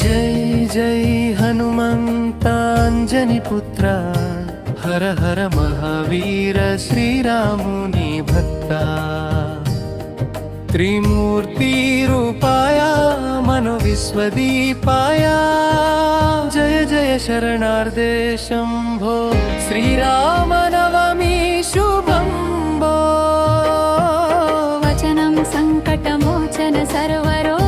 जय जय हनुमन्ताञ्जनी पुत्रा हर हर महावीर श्रीरामुनि भक्ता त्रिमूर्ति रूपाया मनो विश्वदीपाया जय जय शरणार्थे शम्भो श्रीराम नवमी शुभं भो वचनं संकटमोचन सर्वरोगहारण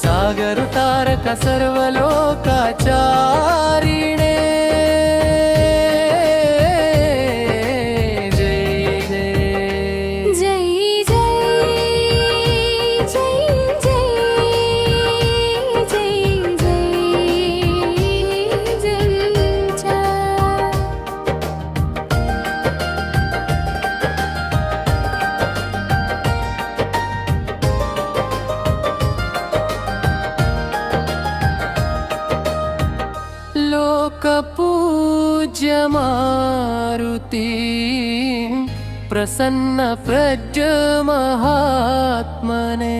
सागर तारक सर्वलोकाचारिणे पूज्य मारुति प्रसन्न प्रज्ञ महात्मने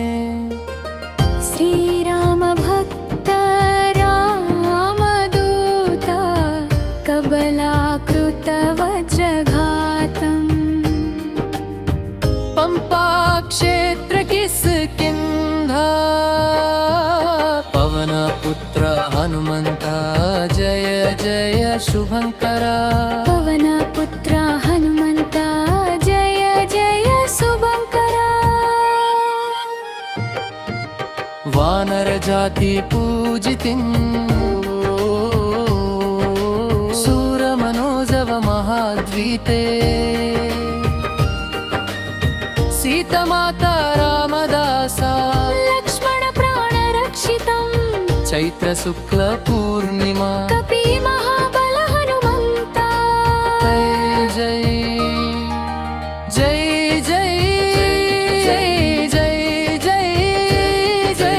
श्रीराम भक्त रामदूत कबलाकृत वज्रघातम् पंपा क्षेत्र किष्किन्धा पवन पुत्र हनुमंता जय जय शुभंकरा पवन पुत्र हनुमंता जय जय शुभंकरा वानर जाति पूजितिं सूर मनोजव महाद्वीते सीता माता रामदासा लक्ष्मण प्राण रक्षितम् चैत्र शुक्ल पूर्णिमा कपि महाबल हनुमंता जय जय जय जय जय जय जय जय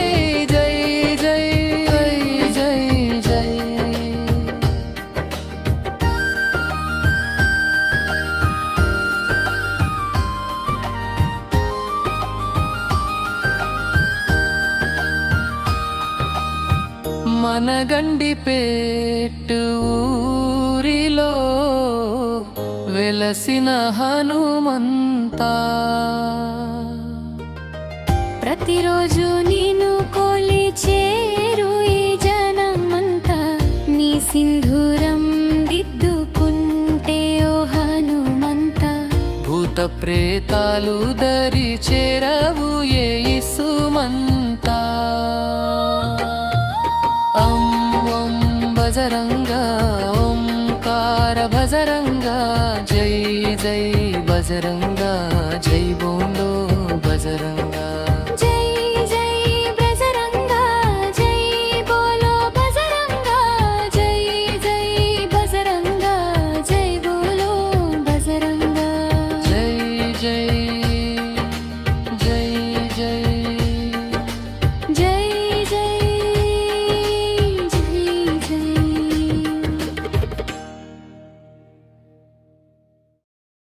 जय जय जय మనగండిపేట ఊరిలో వెలసిన హనుమంతా ప్రతిరోజు నిన్ను కొలిచేరు ఈ జనమంతా నీ సింధూరం దిద్దుకుంటే ఓ హనుమంతా భూత ప్రేతాలు దరి చేరవు ఏ సుమంతా बजरंग ओंकार भजरंग जय जय बजरंग